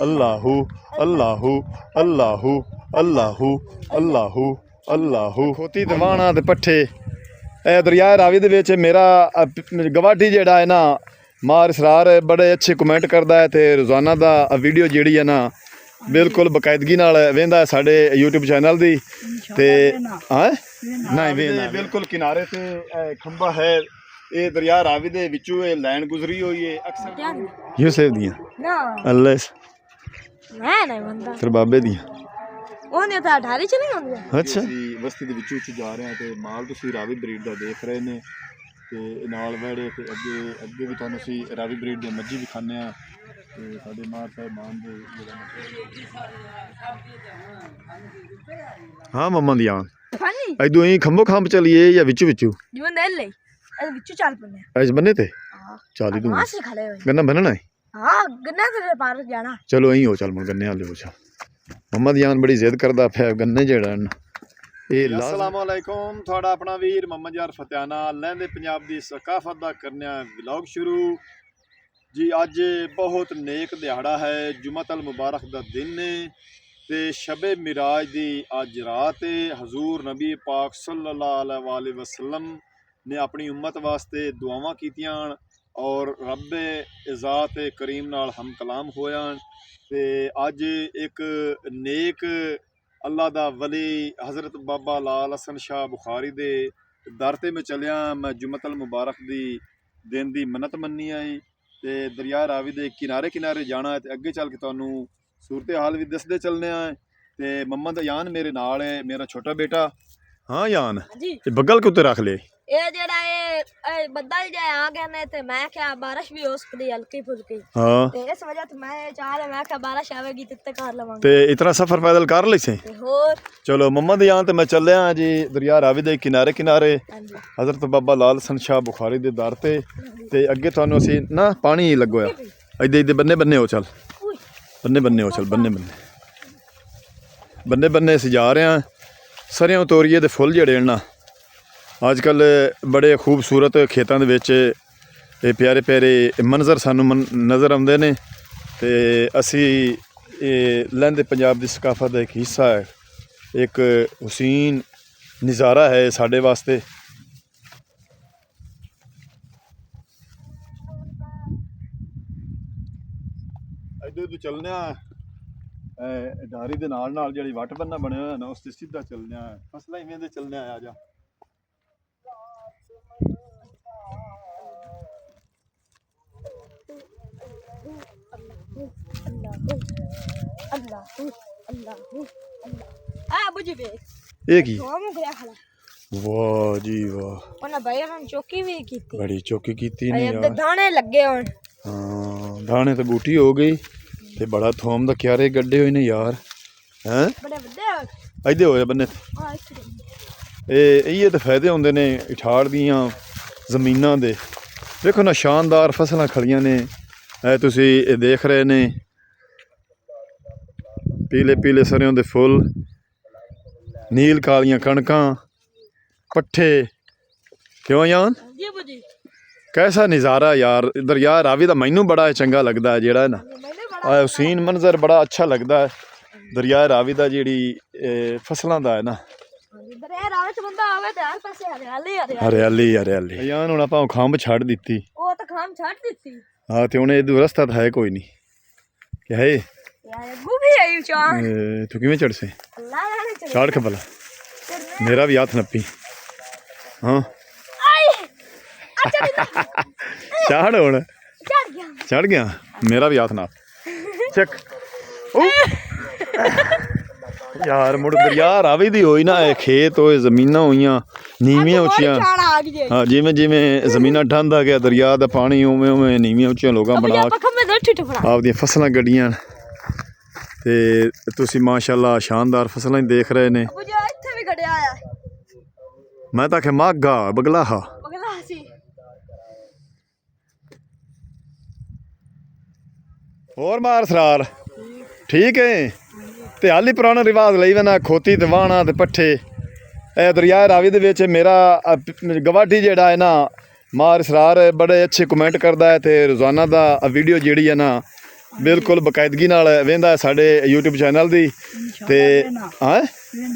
अल्लाहू अल्लाहू अल्लाहू अल्लाहू अल्लाहू अल्लाहू खोती दवाना ते पट्ठे ए दरिया रावी दे विच मेरा गवाठी जेड़ा है ना मार इसरार बड़े अच्छे कमेंट करता है तो रोज़ाना दा वीडियो जिहड़ी है ना बिल्कुल बकायदगी नाल वेंदा है साडे यूट्यूब चैनल दी ते हां नहीं वेंदा बिल्कुल किनारे ते खंबा है ये दरिया रावी दे विचों लाइन गुजरी हुई है अक्सर यूसुफ दियां ना अल्लाह मैं नहीं बंदा फिर बाबे दियां ਉਹਨੇ ਤਾਂ 18 ਚ ਨਹੀਂ ਹੁੰਦੀ अच्छा बस्ती ਦੇ ਵਿੱਚੋਂ ਜਾ ਰਹੇ ਹਾਂ ਤੇ ਮਾਲ ਤੁਸੀਂ ਰਾਵੀ ਬਰੀਡ ਦਾ ਦੇਖ ਰਹੇ ਨੇ ਤੇ ਨਾਲ ਵੜੇ ਤੇ ਅੱਗੇ ਵੀ ਤੁਹਾਨੂੰ ਅਸੀਂ ਰਾਵੀ ਬਰੀਡ ਦੀ ਮੱਝੀ ਵੀ ਖਾਣੇ ਆ ਤੇ ਸਾਡੇ ਮਾਰ ਸਾਹਿਬ ਮਾਨ ਦੇ ਹਾਂ ਮੰਮਾ ਦੀ ਆਂ ਫਾਨੀ ਇਦੋਂ ਹੀ ਖੰਭੋ ਖੰਭ ਚਲੀਏ ਜਾਂ ਵਿੱਚੋਂ ਜਿਵੇਂ ਦੇ ਲੈ ਇਹ ਵਿੱਚੋਂ ਚੱਲ ਪੰਨੇ ਐਸ ਬੰਨੇ ਤੇ ਹਾਂ ਚਾਲੀ ਤੂੰ ਮਾਸ ਖੜੇ ਹੋਏ ਗੰਨਾ ਬੰਨਣਾ ਹੈ ਹਾਂ ਗੰਨਾ ਤੇ ਪਾਰ ਜਾਣਾ ਚਲੋ ਐਂ ਹੋ ਚੱਲ ਮਨ ਗੰਨੇ ਵਾਲੇ ਹੋ ਚੱਲ ਮੁਹੰਮਦ ਯਾਨ ਬੜੀ ਜ਼ਿੱਦ ਕਰਦਾ ਪਿਆ ਗੰਨੇ ਜਿਹੜਾ ਇਹ अस्सलाम वालेकुम थोड़ा अपना वीर मोहम्मद यार फतेहाना लहंदे पंजाब दी सकाफत दा करने व्लॉग शुरू जी अज बहुत नेक दिहाड़ा है जुमतल मुबारक दा दिन ने ते शबे मिराज दी अज रात हजूर नबी पाक सल्लल्लाहु अलैहि वसल्लम ने अपनी उम्मत वास्ते दुआवां कीतियां और रब इज़ात करीम नाल हम कलाम होया ते अज एक नेक अल्लाह दा वली हज़रत बाबा लाल हसन शाह बुखारी दे दर ते मैं चलिया मैं जुमतल मुबारक दी दिन दी मन्नत मन्नी आई ते दरिया रावी दे किनारे किनारे जाना है ते अगे चल के तुहानू सूरत हाल भी दसदे चलने ते मोहम्मद यान मेरे नाल है मेरा छोटा बेटा हाँ यान जी बगल के उत्ते रख ले ਇਹ ਜਿਹੜਾ ਇਹ ਬੱਦਲ ਜਿਹਾ ਆ ਗਿਆ ਨੇ ਤੇ ਮੈਂ ਕਿਹਾ ਬਾਰਿਸ਼ ਵੀ ਹੋ ਸਕਦੀ ਹਲਕੀ ਫੁਲਕੀ हाँ ਤੇ ਇਸ ਵਜ੍ਹਾ ਤੇ ਮੈਂ ਚਾਹ ਮੈਂ ਕਿਹਾ ਬਾਰਿਸ਼ ਆਵੇਗੀ ਤੇ ਕਰ ਲਵਾਂਗੇ ते इतना सफ़र पैदल कर ले से ਤੇ ਹੋਰ चलो मोहम्मद यान ते मैं चलिया जी दरिया रावी दे किनारे किनारे ਹਾਂਜੀ हज़रत बाबा लाल हसन शाह बुखारी दे दर ते अगे तुहानू असीं ना पानी लगोया इधे इधे बन्ने बन्ने हो चल बन्ने बन्ने हो चल बन्ने बन्ने बन्ने बन्ने असीं जा रहे हैं सरेआं तोरिए दे फुੱਲ ਜਿਹੜੇ ना अजकल बड़े खूबसूरत खेतों के विच ये प्यारे प्यारे मंजर सानू नज़र आउंदे ने ते असी लहंदे पंजाब दी सकाफत का एक हिस्सा है एक हुसीन नज़ारा है साडे वास्ते इधर चलने डारी दे नाल नाल जिहड़ी वट बन्ना बने होया ना उस ते सीधा चलने फसलां इवें दे चलने आ जा ਆ ਬੁਝੀ ਵੇ ये की ਹੋਮ ਗਿਆ ਖਲਾ वाह जी वाह ਉਹਨਾਂ ਬਾਈਆਂ ਨੇ ਚੌਕੀ ਵੀ ਕੀਤੀ बड़ी चौकी की ਇਹ नहीं ਅੱਧੇ यार ਦਾਣੇ ਲੱਗੇ ਹੁਣ हाँ दाने तो बूटी हो गई ते बड़ा थोम दा क्यारे गड्ढे हुए ने यार हैं ਬੜੇ ਵੱਡੇ इधे होए बन्ने ਆ ਇੱਥੇ ये तो फायदे होंदे ने इठाड़ दियां ज़मीनां दे देखो ना शानदार फसलां खड़ियां ने ए तुसी देख रहे ने पीले पीले सरेआं दे फुੱਲ नील कालियां कणकां पट्ठे क्यों यान ਜੀ ਬੁਝੀ कैसा नज़ारा यार दरिया रावी दा मैनू बड़ा चंगा लगता है जेड़ा ना ਮੈਨੇ ਬੜਾ हुसीन मंजर बड़ा अच्छा लगता है दरिया रावी दा जेड़ी फसलों दा है ना ਦਰਿਆ ਰਾਵੇ ਚ ਬੰਦਾ ਆਵੇ ਤੇ ਹਰ ਪਾਸੇ ਹਰਿਆਲੀ ਹਰਿਆਲੀ हरियाली हरियाली यान हुण आपां खंभ छड़ दित्ती ਉਹ ਤਾਂ ਖਾਮ ਛੱਡ ਦਿੱਤੀ हाँ तो हुण इधर रस्ता तो है कोई नहीं क्या है ਯਾਰ ਗੁੱਭੀ ਆਈ ਚਾਹ तू किवें चढ़ से ਅੱਲਾ ਜਾਣੇ ਚੜ चाड़ के भला मेरा भी हाथ नप्पी हाँ ਆਈ ਅੱਛਾ चाड़ हुण ਚੜ ਗਿਆ चढ़ गया मेरा भी हाथ नाप चक यार मुड़ दरिया रावी दी होई ना खेत होए जमीनां होइयां नीवियां उच्चियां ਚਾੜਾ ਆ ਗਈ हाँ जिवें जिवें जमीनां ठंदा गया दरिया दा पानी उवें उवें नीवियां उच्चियां लोगां ਅਬ बना ਆਪਾਂ ਖੰਮੇ ਦੇ ਠਿੱਠ ਫੜਾ आपदियां फसलां गड्डियां ते तुसी माशाअल्लाह शानदार फसलां देख रहे ने ਅਬੂ ਜੀ ਇੱਥੇ ਵੀ ਖੜਿਆ ਆ मैं तो आखे मागा बगलाहा ਬਗਲਾ ਸੀ और मार सरार ठीक है ते हाल ही पुराना रिवाज लई वेना खोती ते वाहना ते पट्ठे ए दरिया रावी दे विच मेरा गवाठी जेड़ा है ना मार सरार बड़े अच्छे कमेंट करता है ते रोज़ाना दा वीडियो जिहड़ी है ना ਬਿਲਕੁਲ ਬਕਾਇਦਗੀ ਨਾਲ ਵੇਂਦਾ ਸਾਡੇ YouTube ਚੈਨਲ ਦੀ ਤੇ ਹਾਂ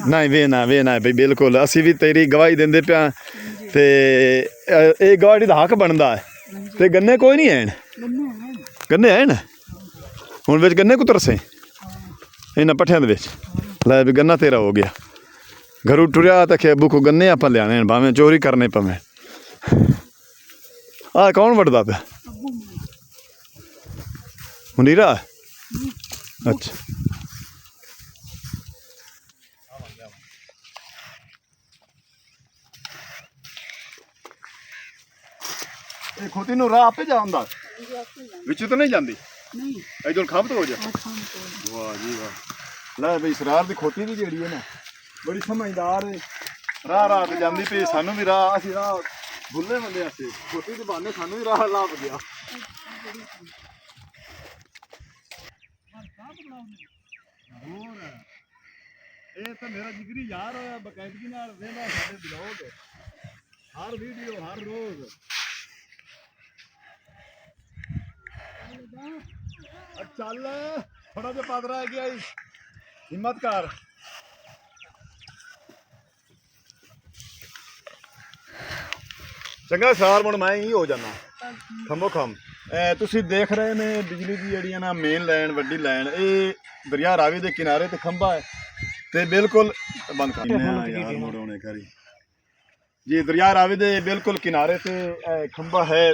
ਨਹੀਂ ਵੇਨਾ ਬਈ ਬਿਲਕੁਲ ਅਸੀਂ ਵੀ ਤੇਰੀ ਗਵਾਹੀ ਦਿੰਦੇ ਪਿਆ ਤੇ ਇਹ ਗਵਾਹੀ ਦਾ ਹੱਕ ਬਣਦਾ ਹੈ ਤੇ ਗੰਨੇ ਕੋਈ ਨਹੀਂ ਐਨ ਗੰਨੇ ਐਨ ਹੁਣ ਵਿੱਚ ਗੰਨੇ ਕੁਤਰਸੇ ਇਹਨਾਂ ਪੱਠਿਆਂ ਦੇ ਵਿੱਚ ਲੈ ਵੀ ਗੰਨਾ ਤੇਰਾ ਹੋ ਗਿਆ ਘਰੋਂ ਟੁਰਿਆ ਤਾਂ ਕਿ ਅੱਬੂ ਕੋ ਗੰਨੇ ਆਪਾਂ ਲਿਆਣੇ ਭਾਵੇਂ ਚੋਰੀ ਕਰਨੇ ਪਵੇਂ ਆ ਕੌਣ ਵੱਢਦਾ ਪਿਆ ਮੁਨੀਰਾ ਅੱਛਾ ਇਹ ਖੋਤੀ ਨੂੰ ਰਾਹ ਆਪੇ ਜਾਂਦਾ ਵਿੱਚ ਤਾਂ ਨਹੀਂ ਜਾਂਦੀ ਨਹੀਂ ਇਧਰ ਖਾਬ ਤੋਂ ਹੋ ਜਾ ਵਾਹ ਜੀ ਵਾਹ ਲੈ ਬਈ ਸਰਾਰ ਦੀ ਖੋਤੀ ਦੀ ਜਿਹੜੀ ਹੈ ਨਾ ਬੜੀ ਸਮਝਦਾਰ ਹੈ ਰਾਹ ਤੇ ਜਾਂਦੀ ਪਈ ਸਾਨੂੰ ਵੀ ਰਾਹ ਅਸੀਂ ਰਾਹ ਭੁੱਲੇ ਬੰਦੇ ਅਸੀਂ ਖੋਤੀ ਦੇ ਬਹਾਨੇ ਸਾਨੂੰ ਵੀ ਰਾਹ ਲੱਭ ਗਿਆ ਇਹ ਤਾਂ ਮੇਰਾ ਜਿਗਰੀ ਯਾਰ ਹੋਇਆ ਬਕਾਇਦਗੀ ਨਾਲ ਵੇਖਦਾ ਸਾਡੇ ਬਲੌਗ ਹਰ ਵੀਡੀਓ ਹਰ ਰੋਜ਼ ਚੱਲ ਥੋੜਾ ਜਿਹਾ ਪਾਦਰਾ ਹੈ ਗਿਆ ਹਿੰਮਤ ਕਰ ਚੰਗਾ ਸਾਰ ਹੁਣ ਮੈਂ ਹੀ ਹੋ ਜਾਣਾ ਖੰਭੋ ਖੰਭ ਤੁਸੀਂ ਦੇਖ ਰਹੇ ਨੇ ਬਿਜਲੀ ਦੀ ਜਿਹੜੀਆਂ ਨਾ ਮੇਨ ਲਾਈਨ ਵੱਡੀ ਲਾਈਨ ਇਹ ਦਰਿਆ ਰਾਵੀ ਦੇ ਕਿਨਾਰੇ ਤੇ ਖੰਭਾ ਹੈ ਤੇ ਬਿਲਕੁਲ ਬੰਦ ਕਰ ਯਾਰ ਮੋੜੋਣੇ ਕਰੀ ਜੀ ਦਰਿਆ ਰਾਵੀ ਦੇ ਬਿਲਕੁਲ ਕਿਨਾਰੇ ਤੇ ਖੰਭਾ ਹੈ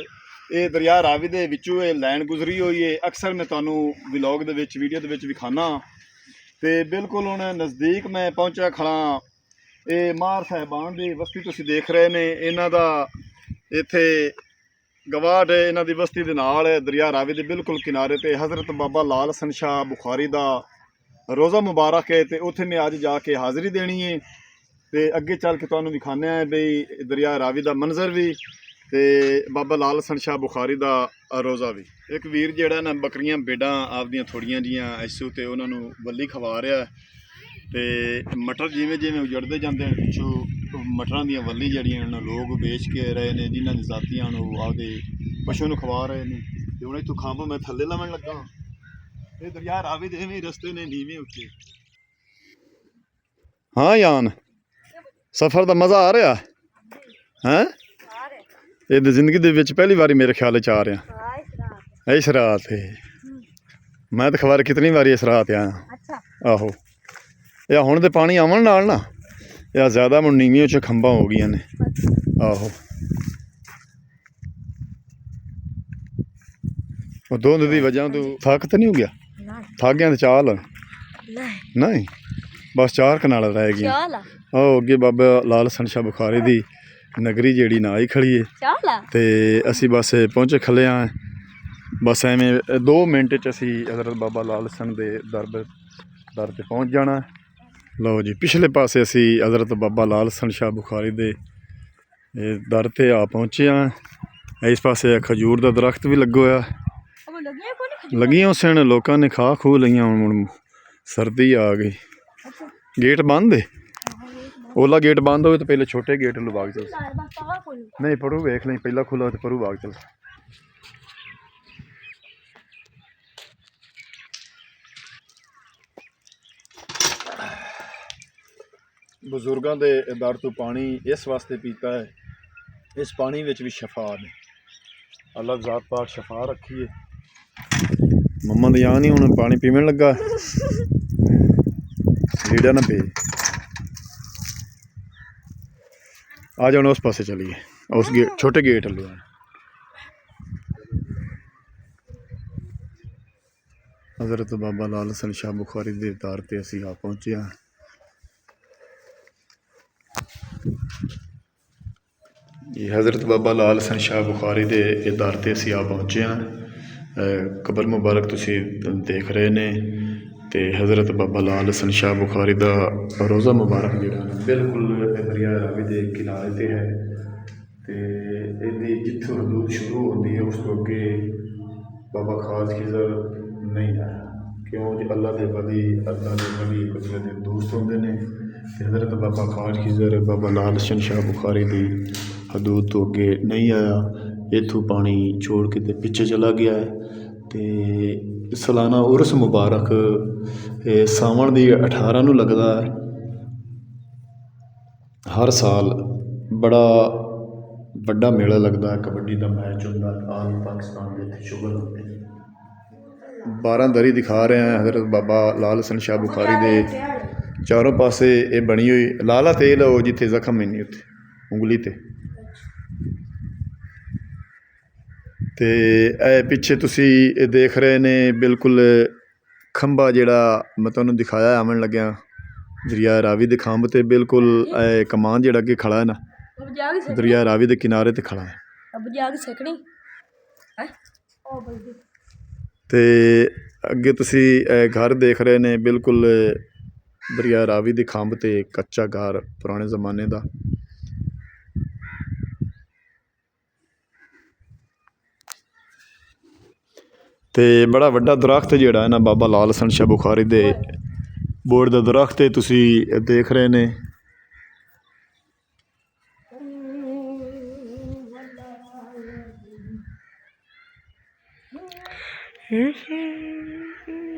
ਇਹ ਦਰਿਆ ਰਾਵੀ ਦੇ ਵਿੱਚੋਂ ਇਹ ਲਾਈਨ ਗੁਜ਼ਰੀ ਹੋਈ ਹੈ ਅਕਸਰ ਮੈਂ ਤੁਹਾਨੂੰ ਵਲੌਗ ਦੇ ਵਿੱਚ ਵੀਡੀਓ ਦੇ ਵਿੱਚ ਵਿਖਾਣਾ ਤੇ ਬਿਲਕੁਲ ਹੁਣ ਨਜ਼ਦੀਕ ਮੈਂ ਪਹੁੰਚਿਆ ਖੜਾ ਇਹ ਮਾਰ ਸਾਹਿਬਾਨ ਦੀ ਬਸਤੀ ਤੁਸੀਂ ਦੇਖ ਰਹੇ ਨੇ ਇਹਨਾਂ ਦਾ ਇੱਥੇ ਗਵਾੜ ਹੈ ਇਹਨਾਂ ਦੀ ਬਸਤੀ ਦੇ ਨਾਲ ਦਰਿਆ ਰਾਵੀ ਦੇ ਬਿਲਕੁਲ ਕਿਨਾਰੇ ਤੇ ਹਜ਼ਰਤ ਬਾਬਾ ਲਾਲ ਹਸਨ ਸ਼ਾਹ ਬੁਖਾਰੀ ਦਾ ਰੋਜ਼ਾ ਮੁਬਾਰਕ ਹੈ ਤੇ ਉੱਥੇ ਮੈਂ ਅੱਜ ਜਾ ਕੇ ਹਾਜ਼ਰੀ ਦੇਣੀ ਹੈ ਤੇ ਅੱਗੇ ਚੱਲ ਕੇ ਤੁਹਾਨੂੰ ਦਿਖਾਉਂਦੇ ਆ ਬਈ ਦਰਿਆ ਰਾਵੀ ਦਾ ਮੰਜ਼ਰ ਵੀ ਤੇ ਬਾਬਾ ਲਾਲ ਹਸਨ ਸ਼ਾਹ ਬੁਖਾਰੀ ਦਾ ਰੋਜ਼ਾ ਵੀ ਇੱਕ ਵੀਰ ਜਿਹੜਾ ਨਾ ਬੱਕਰੀਆਂ ਬੇਡਾਂ ਆਪਦੀਆਂ ਥੋੜੀਆਂ ਜੀਆਂ ਐਸੂ ਤੇ ਉਹਨਾਂ ਨੂੰ ਵੱਲੀ ਖਵਾ ਰਿਹਾ ਤੇ ਮਟਰ ਜਿਵੇਂ ਜਿਵੇਂ ਉਜੜਦੇ ਜਾਂਦੇ ਨੇ ਪਿੱਛੋਂ ਮਟਰਾਂ ਦੀਆਂ ਵੱਲੀ ਜਿਹੜੀਆਂ ਉਹਨਾਂ ਲੋਕ ਵੇਚ ਕੇ ਰਹੇ ਨੇ ਜਿਨ੍ਹਾਂ ਦੀ ਜ਼ਾਤੀਆਂ ਨੂੰ ਆਪਦੇ ਪਸ਼ੂ ਨੂੰ ਖਵਾ ਰਹੇ ਨੇ ਤੇ ਹੁਣ ਇੱਥੋਂ ਖੰਭ ਮੈਂ ਥੱਲੇ ਲਾਉਣ ਲੱਗਾ ਇਹ ਦਰਿਆ ਰਾਵੀ ਦੇ ਐਵੇਂ ਰਸਤੇ ਨੇ ਨੀਵੇਂ ਉੱਤੇ ਹਾਂ ਯਾਨ ਸਫ਼ਰ ਦਾ ਮਜ਼ਾ ਆ ਰਿਹਾ ਹੈ ਇਹ ਤਾਂ ਜ਼ਿੰਦਗੀ ਦੇ ਵਿੱਚ ਪਹਿਲੀ ਵਾਰੀ ਮੇਰੇ ਖਿਆਲ 'ਚ ਆ ਰਿਹਾ ਇਸ ਰਾਤ ਮੈਂ ਤਾਂ ਖਬਰ ਕਿਤਨੀ ਵਾਰੀ ਇਸ ਰਾਤ ਆਇਆ ਆਹੋ ਇਹ ਹੁਣ ਤੇ ਪਾਣੀ ਆਉਣ ਨਾਲ ਨਾ ਇਹ ਜ਼ਿਆਦਾ ਹੁਣ ਨੀਵੀਆਂ 'ਚ ਖੰਭਾਂ ਹੋ ਗਈਆਂ ਨੇ ਆਹੋ ਉਹ ਧੁੰਦ ਦੀ ਵਜ੍ਹਾ ਤੋਂ ਥੱਕ ਤਾਂ ਨਹੀਂ ਹੋ ਗਿਆ ਥੱਕ ਗਿਆ ਤੇ ਚਾਲ ਨਹੀਂ ਬਸ 4 ਕਨਾਲ ਰਹਿ ਗਈਆਂ ਉਹ ਅੱਗੇ ਬਾਬਾ ਲਾਲ ਹਸਨ ਸ਼ਾਹ ਬੁਖਾਰੀ ਦੀ ਨਗਰੀ ਜਿਹੜੀ ਨਾ ਹੀ ਖੜੀ ਹੈ ਤੇ ਅਸੀਂ ਬਸ ਪਹੁੰਚੇ ਖਲੇ ਆ ਬਸ ਐਵੇਂ 2 ਮਿੰਟ 'ਚ ਅਸੀਂ ਹਜ਼ਰਤ ਬਾਬਾ ਲਾਲ ਹਸਨ ਦੇ ਦਰ ਤੇ ਪਹੁੰਚ ਜਾਣਾ ਲਓ ਜੀ ਪਿਛਲੇ ਪਾਸੇ ਅਸੀਂ ਹਜ਼ਰਤ ਬਾਬਾ ਲਾਲ ਹਸਨ ਸ਼ਾਹ ਬੁਖਾਰੀ ਦੇ ਦਰ ਤੇ ਆ ਪਹੁੰਚੇ ਆ ਇਸ ਪਾਸੇ ਖਜੂਰ ਦਾ ਦਰਖਤ ਵੀ ਲੱਗਾ ਹੋਇਆ ਲੱਗੀਆਂ ਉਸਣ ਲੋਕਾਂ ਨੇ ਖਾ ਖੂਹ ਲਈਆਂ ਹੁਣ ਸਰਦੀ ਆ ਗਈ ਗੇਟ ਬੰਦ ਹੈ ओला गेट बंद हो तो पहले छोटे गेट लो भाग चल नहीं पढ़ू वेख नहीं पहला खुला तो पढ़ू भाग चल बुजुर्गों के दर तो पानी इस वास्ते पीता है इस पानी विच भी शफा ने अल्लाह ज़ात पाक शफा रखी है मम्मा तो यान ही हूँ पानी पीवन लगा लीडा ना पे आ जाओ उस पासे चलिए उस गेट छोटे गेट लो हज़रत बाबा लाल हसन शाह बुखारी के दर ते असीं आ पहुँचे हाँ ये हज़रत बाबा लाल हसन शाह बुखारी के दर ते असीं आ पहुँचे हाँ कबर मुबारक तुसीं देख रहे ने ते हज़रत बाबा लाल हसन शाह बुखारी का रोज़ा मुबारक जिहड़ा बिल्कुल दरिया रावी के किनारे ते है ते इहदी जित्थों हदूद शुरू होती है उस तो अगे बाबा खास खिज़र नहीं है क्यों जी अल्लाह के वली कुदरत के दोस्त होंदे ने ते हज़रत बाबा खास खिज़र बाबा लाल हसन शाह बुखारी की हदूद तो अगे नहीं आया इत्थों पानी छोड़ के ते पिछे चला गया है ਤੇ ਸਾਲਾਨਾ ਉਰਸ ਮੁਬਾਰਕ ਇਹ ਸਾਵਣ ਦੀ 18 ਨੂੰ ਲੱਗਦਾ ਹੈ। ਹਰ ਸਾਲ ਬੜਾ ਵੱਡਾ ਮੇਲਾ ਲੱਗਦਾ, ਕਬੱਡੀ ਦਾ ਮੈਚ ਹੁੰਦਾ, ਆਲ ਪਾਕਿਸਤਾਨ ਦੇ ਇੱਥੇ ਸ਼ੁਗਲ ਹੁੰਦੇ। 12 ਦਰੀ ਦਿਖਾ ਰਹੇ ਹਾਂ ਹਜ਼ਰਤ ਬਾਬਾ ਲਾਲ ਹਸਨ ਸ਼ਾਹ ਬੁਖਾਰੀ ਦੇ ਚਾਰੋਂ ਪਾਸੇ ਇਹ ਬਣੀ ਹੋਈ ਲਾਲਾ ਤੇਲ ਉਹ ਜਿੱਥੇ ਜ਼ਖਮ ਹੀ ਨਹੀਂ ਉੱਥੇ ਉਂਗਲੀ ਤੇ ਇਹ ਪਿੱਛੇ ਤੁਸੀਂ ਇਹ ਦੇਖ ਰਹੇ ਨੇ ਬਿਲਕੁਲ ਖੰਭਾ ਜਿਹੜਾ ਮੈਂ ਤੁਹਾਨੂੰ ਦਿਖਾਇਆ ਆਉਣ ਲੱਗਿਆ ਦਰਿਆ ਰਾਵੀ ਦੇ ਖੰਭ ਤੇ ਬਿਲਕੁਲ ਇਹ ਕਮਾਨ ਜਿਹੜਾ ਅੱਗੇ ਖੜਾ ਹੈ ਨਾ ਦਰਿਆ ਰਾਵੀ ਦੇ ਕਿਨਾਰੇ ਤੇ ਖੜਾ ਹੈ। ਤੇ ਅੱਗੇ ਤੁਸੀਂ ਇਹ ਘਰ ਦੇਖ ਰਹੇ ਨੇ ਬਿਲਕੁਲ ਦਰਿਆ ਰਾਵੀ ਦੇ ਖੰਭ ਤੇ ਕੱਚਾ ਘਰ ਪੁਰਾਣੇ ਜ਼ਮਾਨੇ ਦਾ। ਤੇ ਬੜਾ ਵੱਡਾ ਦਰਖਤ ਜਿਹੜਾ ਹੈ ਨਾ ਬਾਬਾ ਲਾਲ ਹਸਨ ਸ਼ਾਹ ਬੁਖਾਰੀ ਦੇ ਬੋਰਡ ਦਾ ਦਰਖਤ ਹੈ ਤੁਸੀਂ ਦੇਖ ਰਹੇ ਨੇ।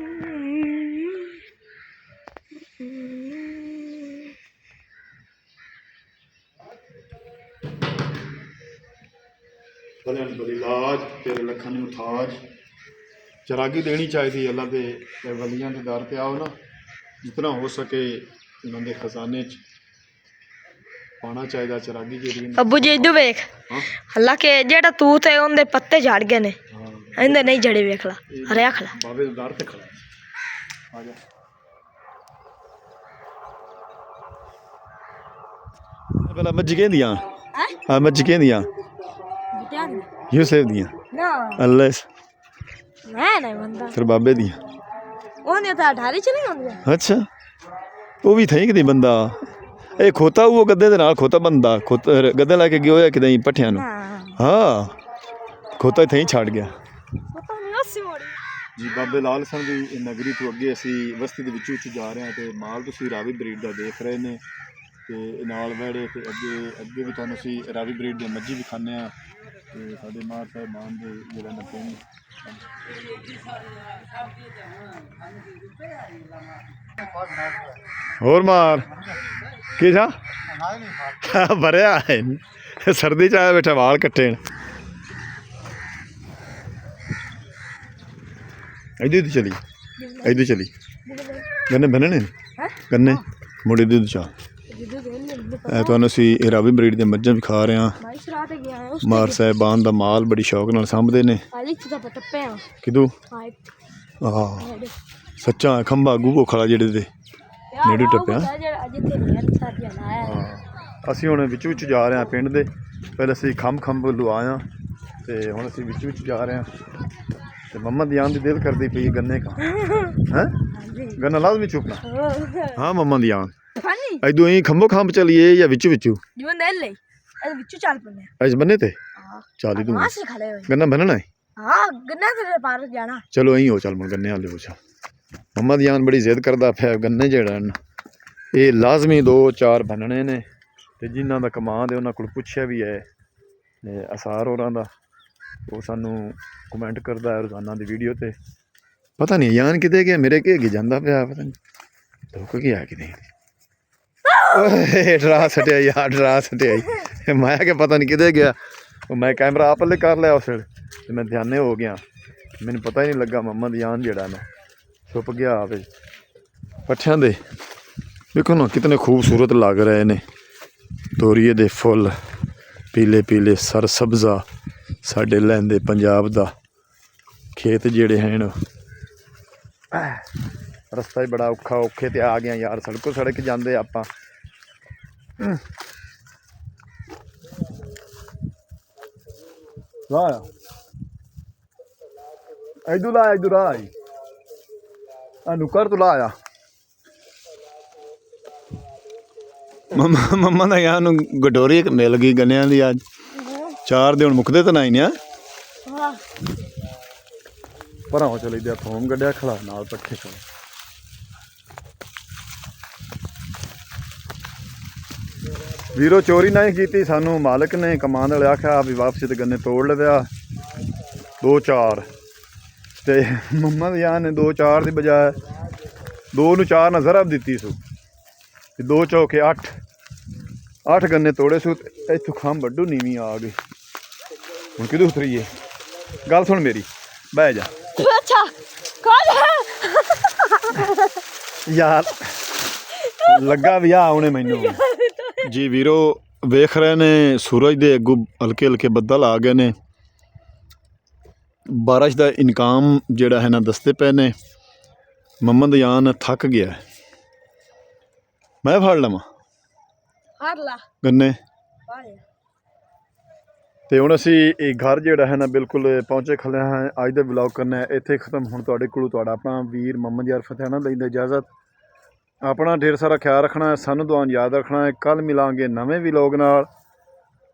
ਇਲਾਜ ਤੇਰੇ ਲੱਖਾਂ ਨੂੰ ਥਾਜ ਚਰਾਗੀ ਦੇਣੀ ਚਾਹੀਦੀ ਅੱਲਾ ਦੇ ਵਲੀਆਂ ਦੇ ਦਰ ਤੇ ਆਓ ਨਾ ਜਿਤਨਾ ਹੋ ਸਕੇ ਉਹਨਾਂ ਦੇ ਖਜ਼ਾਨੇ 'ਚ ਪਾਉਣਾ ਚਾਹੀਦਾ ਚਰਾਗੀ ਜਿਹੜੀ। ਅੱਬੂ ਜੀ ਇਧਰ ਵੇਖ ਅੱਲਾ ਕੇ ਜਿਹੜਾ ਤੂਤ ਹੈ ਉਹਦੇ ਪੱਤੇ ਝੜ ਗਏ ਨੇ ਇਹਦੇ ਨਹੀਂ ਜੜੇ ਵੇਖ ਲਾ ਹਰਿਆ ਖੜਾ ਬਾਬੇ ਦੇ ਦਰ ਤੇ ਖੜਾ ਆ ਜਾ। ਪਹਿਲਾਂ ਮੱਝੀਆਂ ਦੀਆਂ ਆ ਮੱਝੀਆਂ ਦੀਆਂ ਯੂਸਫ ਦੀਆਂ ਨਾ ਅੱਲਾ ਮੈਂ ਨਹੀਂ ਮੰਨਦਾ ਫਿਰ ਬਾਬੇ ਦੀਆਂ ਉਹਨੇ ਤਾਂ 18 ਚ ਨਹੀਂ ਹੁੰਦੀਆਂ। ਅੱਛਾ ਉਹ ਵੀ ਥਈ ਕਿਤੇ ਬੰਦਾ ਇਹ ਖੋਤਾ ਉਹ ਗੱਦੇ ਦੇ ਨਾਲ ਖੋਤਾ ਬੰਦਾ ਗੱਦੇ ਲੈ ਕੇ ਗਿਆ ਹੋਇਆ ਕਿਤੇ ਪੱਠਿਆਂ ਨੂੰ ਹਾਂ ਖੋਤਾ ਇੱਥੇ ਹੀ ਛੱਡ ਗਿਆ ਜੀ। ਬਾਬੇ ਲਾਲ ਹਸਨ ਦੀ ਨਗਰੀ ਤੋਂ ਅੱਗੇ ਅਸੀਂ ਬਸਤੀ ਦੇ ਵਿੱਚੋਂ ਜਾ ਰਹੇ ਹਾਂ ਤੇ ਮਾਲ ਤੁਸੀਂ ਰਾਵੀ ਬਰੀਡ ਦਾ ਦੇਖ ਰਹੇ ਨੇ ਤੇ ਨਾਲ ਵੜੇ ਤੇ ਅੱਗੇ ਵੀ ਤੁਹਾਨੂੰ ਅਸੀਂ ਰਾਵੀ ਬਰੀਡ ਦੇ ਮੱਝੀ ਵੀ ਖਾਂਦੇ ਹਾਂ ਤੇ ਸਾਡੇ ਮਾਰ ਸਾਹਿਬਾਨ ਦੇ ਜਿਹੜਾ ਨਾ ਪਿੰਡ ਹੋਰ ਮਾਰ ਕੀ ਥਾ ਭਰਿਆ ਹੈ ਸਰਦੀ ਚ ਆਇਆ ਬੈਠਾ ਵਾਲ ਕੱਟੇ ਇੱਧਰ ਚਲੀ ਇੱਧਰ ਚਲੀ ਗੰਨੇ ਬੰਨਣੇ ਗੰਨੇ ਮੁੰਡੇ ਦੁੱਧ ਚਾਹ ਤੁਹਾਨੂੰ ਅਸੀਂ ਰਾਵੀ ਬਰੀਡ ਦੇ ਮੱਝਾਂ ਵੀ ਖਾ ਰਹੇ ਹਾਂ। ਮਾਰ ਸਾਹਿਬਾਨ ਦਾ ਮਾਲ ਬੜੀ ਸ਼ੌਕ ਨਾਲ ਸਾਂਭਦੇ ਨੇ ਕਿਦੋਂ ਆਹ ਸੱਚਾ ਖੰਭਾ ਗੂਗੋ ਖੜਾ ਜਿਹੜੇ ਦੇ ਨੇੜੇ ਟੱਪਿਆ। ਅਸੀਂ ਹੁਣ ਵਿੱਚ ਜਾ ਰਹੇ ਹਾਂ ਪਿੰਡ ਦੇ ਪਹਿਲਾਂ ਅਸੀਂ ਖੰਭ ਲੁਆਇਆ ਤੇ ਹੁਣ ਅਸੀਂ ਵਿੱਚ ਜਾ ਰਹੇ ਹਾਂ ਤੇ ਮੰਮਾ ਦੀ ਆਨ ਦੀ ਦਿਲ ਕਰਦੀ ਪਈ ਗੰਨੇ ਕਾ ਹੈ ਗੰਨਾ ਲਾਜ਼ਮੀ ਚੁੱਕਣਾ ਹਾਂ ਮੰਮਾ ਦੀ ਆਨ ਇਦੋਂ ਹੀ ਖੰਭ ਚਲੀਏ ਜਾਂ ਵਿੱਚੋਂ ਚੱਲ ਪਨੇ ਅੱਜ ਬੰਨੇ ਤੇ ਚਾਲੀ ਤੂੰ ਗੰਨਾ ਬੰਨਣਾ ਹੈ ਹਾਂ ਗੰਨਾ ਤੇ ਪਾਰ ਜਾਣਾ ਚਲੋ ਇਹੀ ਹੋ ਚੱਲ ਮੈਂ ਗੰਨੇ ਵਾਲੇ ਪੁੱਛਾਂ। ਮੰਮਾ ਦੀ ਆਨ ਬੜੀ ਜ਼ਿੱਦ ਕਰਦਾ ਪਿਆ ਗੰਨੇ ਜਿਹੜਾ ਇਹ ਲਾਜ਼ਮੀ 2-4 ਬੰਨਣੇ ਨੇ ਤੇ ਜਿਨ੍ਹਾਂ ਦਾ ਕਮਾਂਡ ਹੈ ਉਹਨਾਂ ਕੋਲ ਪੁੱਛਿਆ ਵੀ ਹੈ ਅਸਾਰ ਹੋਰਾਂ ਦਾ ਉਹ ਸਾਨੂੰ ਕਮੈਂਟ ਕਰਦਾ ਹੈ ਰੋਜ਼ਾਨਾ ਦੀ ਵੀਡੀਓ ਤੇ ਪਤਾ ਨਹੀਂ ਯਾਨ ਕਿਤੇ ਗਿਆ ਮੇਰੇ ਕੇ ਜਾਂਦਾ ਪਿਆ ਪਤਾ ਨਹੀਂ ਧੋਖਾ ਕੀ ਆ ਕਿਤੇ ਓਏ ਡਰਾ ਸਟਿਆ ਯਾਰ ਡਰਾ ਸਟਿਆ ਮੈਂ ਕਿ ਪਤਾ ਨਹੀਂ ਕਿਤੇ ਗਿਆ ਉਹ ਮੈਂ ਕੈਮਰਾ ਆਪ ਲੈ ਕਰ ਲਿਆ ਉਸ ਵੇਲੇ ਤੇ ਮੈਂ ਧਿਆਨੇ ਹੋ ਗਿਆ ਮੈਨੂੰ ਪਤਾ ਹੀ ਨਹੀਂ ਲੱਗਾ ਮੰਮਾ ਦੀ ਆਨ ਜਿਹੜਾ ਨਾ ਛੁਪ ਗਿਆ ਆਵੇ ਪੱਠਿਆਂ ਦੇ ਵੇਖੋ ਨਾ ਕਿਤਨੇ ਖੂਬਸੂਰਤ ਲੱਗ ਰਹੇ ਨੇ ਤੋਰੀਏ ਦੇ ਫੁੱਲ ਪੀਲੇ ਪੀਲੇ ਸਰ ਸਬਜ਼ਾ ਸਾਡੇ ਲਹਿੰਦੇ ਪੰਜਾਬ ਦਾ ਖੇਤ ਜਿਹੜੇ ਹਨ ਰਸਤਾ ਹੀ ਬੜਾ ਔਖੇ ਤੇ ਆ ਗਿਆ ਯਾਰ ਸੜਕੋਂ ਸੜਕ ਜਾਂਦੇ ਆਪਾਂ ਵਾਹ ਇਧਰ ਆ ਨੁਕਰ ਤੋਂ ਲਾਇਆ ਮੰਮਾ ਦਾ ਯਾਰ ਨੂੰ ਗਡੋਰੀ ਇੱਕ ਮਿਲ ਗਈ ਗੰਨਿਆਂ ਦੀ ਅੱਜ 4 ਦੇ ਹੁਣ ਮੁੱਕਦੇ ਤਾਂ ਨਹੀਂ ਨੇ ਪਰਾਂ ਹੋ ਚਲੀ ਦਿਆ ਫੋਮ ਕੱਢਿਆ ਖਲਾ ਨਾਲ ਪੱਠੇ ਕੋਲ ਵੀਰੋ ਚੋਰੀ ਨਹੀਂ ਕੀਤੀ ਸਾਨੂੰ ਮਾਲਕ ਨੇ ਕਮਾਨ ਵਾਲੇ ਆਖਿਆ ਵੀ ਵਾਪਸੀ ਤੇ ਗੰਨੇ ਤੋੜ ਲਵਿਆ 2-4 ਤੇ ਮੁਹੰਮਦ ਜਾਨ ਨੇ 2-4 ਦੀ ਬਜਾਏ 2 ਨੂੰ 4 ਨਾਲ ਜ਼ਰਬ ਦਿੱਤੀ ਸੂ ਤੇ 2 ਚੌਕੇ 8 ਗੰਨੇ ਤੋੜੇ ਸੂ ਤੇ ਇੱਥੋਂ ਖੰਭ ਵੱਡੂ ਨੀਵੀਂ ਆ ਗਈ। ਹੁਣ ਕਿਦੋਂ ਉਤਰੀਏ? ਗੱਲ ਸੁਣ ਮੇਰੀ, ਬਹਿ ਜਾ ਅੱਛਾ ਕੋਲ ਯਾਰ, ਲੱਗਾ ਵੀ ਆ ਉਹਨੇ ਮੈਨੂੰ ਜੀ ਵੀਰੋ। ਵੇਖ ਰਹੇ ਨੇ ਸੂਰਜ ਦੇ ਅੱਗੋਂ ਹਲਕੇ ਹਲਕੇ ਬੱਦਲ ਆ ਗਏ ਨੇ, ਬਾਰਿਸ਼ ਦਾ ਇਨਕਾਮ ਜਿਹੜਾ ਹੈ ਨਾ ਦੱਸਦੇ ਪਏ ਨੇ। ਮੁਹੰਮਦ ਜਾਨ ਥੱਕ ਗਿਆ, ਮੈਂ ਫੜ ਲਵਾਂ ਹਰ ਲਾ ਗੰਨੇ। ਤੇ ਹੁਣ ਅਸੀਂ ਇਹ ਘਰ ਜਿਹੜਾ ਹੈ ਨਾ ਬਿਲਕੁਲ ਪਹੁੰਚੇ ਖਲੇ ਹਾਂ। ਅੱਜ ਦਾ ਵਲੌਗ ਕਰਨਾ ਹੈ ਇੱਥੇ ਖਤਮ। ਹੁਣ ਤੁਹਾਡੇ ਕੋਲੋਂ ਤੁਹਾਡਾ ਆਪਣਾ ਵੀਰ ਮੁਹੰਮਦ ਯਾਰ ਫਤਿਆਣਾ ਲੈਂਦਾ ਇਜਾਜ਼ਤ। ਆਪਣਾ ਢੇਰ ਸਾਰਾ ਖਿਆਲ ਰੱਖਣਾ ਹੈ, ਸਾਨੂੰ ਦੁਆਨ ਯਾਦ ਰੱਖਣਾ ਹੈ। ਕੱਲ੍ਹ ਮਿਲਾਂਗੇ ਨਵੇਂ ਵਲੌਗ ਨਾਲ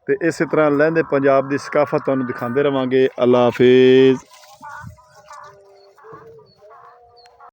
ਤੇ ਇਸੇ ਤਰ੍ਹਾਂ ਲਹਿੰਦੇ ਪੰਜਾਬ ਦੀ ਸਕਾਫਤ ਤੁਹਾਨੂੰ ਦਿਖਾਉਂਦੇ ਰਹਾਂਗੇ। ਅੱਲਾ ਹਾਫਿਜ਼।